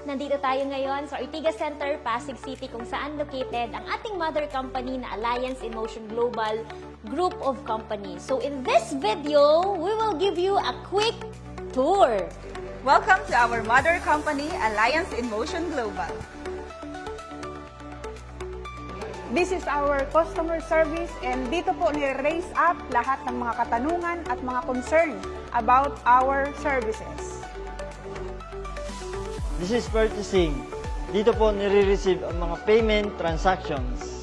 nandito tayo ngayon sa Ortigas Center, Pasig City, kung saan located ang ating mother company na Alliance in Motion Global Group of Companies. So in this video, we will give you a quick tour. Welcome to our mother company, Alliance in Motion Global. This is our customer service and dito po ni-raise up lahat ng mga katanungan at mga concern about our services. This is purchasing. Dito po nire-receive ang mga payment transactions.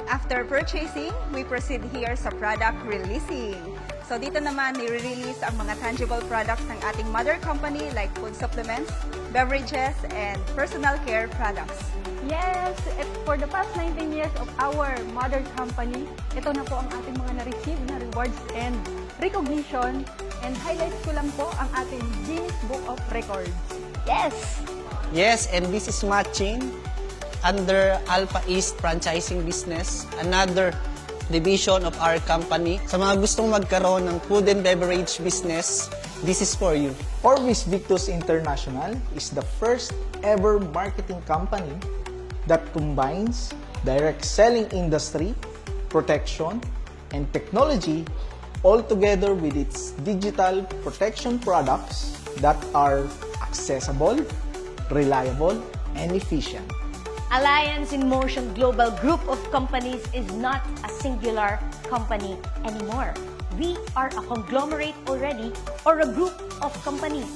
After purchasing, we proceed here sa product releasing. So dito naman nire-release ang mga tangible products ng ating mother company like food supplements, beverages, and personal care products. Yes, for the past 19 years of our mother company, ito na po ang ating mga na-receive na rewards and recognition. And highlights ko lang po ang ating Guinness Book of Records. Yes! Yes, and this is matching under Alpha East Franchising Business, another division of our company. Sa mga gustong magkaroon ng food and beverage business, this is for you. Orbis Victus International is the first ever marketing company that combines direct selling industry, protection, and technology all together with its digital protection products that are accessible, reliable, and efficient. Alliance in Motion Global Group of Companies is not a singular company anymore. We are a conglomerate already or a group of companies.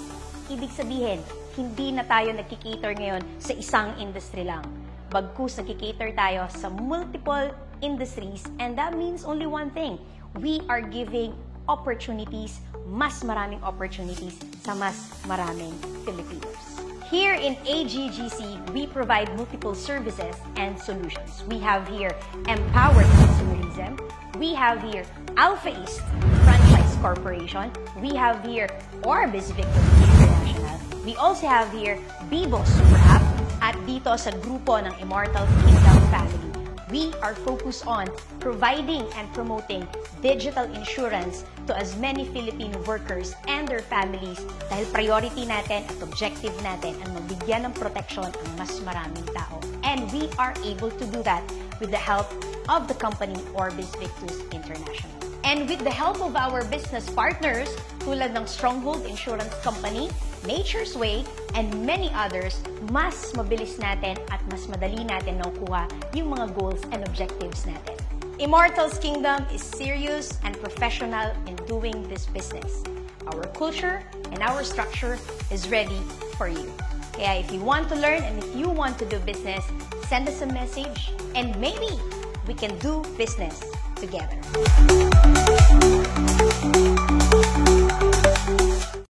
Ibig sabihin, hindi na tayo nagkikater ngayon sa isang industry lang. Bagkus nagkikater tayo sa multiple industries, and that means only one thing. We are giving opportunities, mas maraming opportunities sa mas maraming Filipinos. Here in AGGC, we provide multiple services and solutions. We have here Empowered Consumerism. We have here Alpha East Franchise Corporation. We have here Orbis Victus International. We also have here Bibo Super App. At dito sa grupo ng Immortal Kingdom Family, we are focused on providing and promoting digital insurance to as many Filipino workers and their families dahil priority natin at objective natin ang mabigyan ng proteksyon ang mas maraming tao. And we are able to do that with the help of the company Orbis Victus International. And with the help of our business partners tulad ng Stronghold Insurance Company, Nature's Way, and many others, mas mabilis natin at mas madali natin nakukuha yung mga goals and objectives natin. Immortal's Kingdom is serious and professional in doing this business. Our culture and our structure is ready for you. Kaya if you want to learn and if you want to do business, send us a message and maybe we can do business together.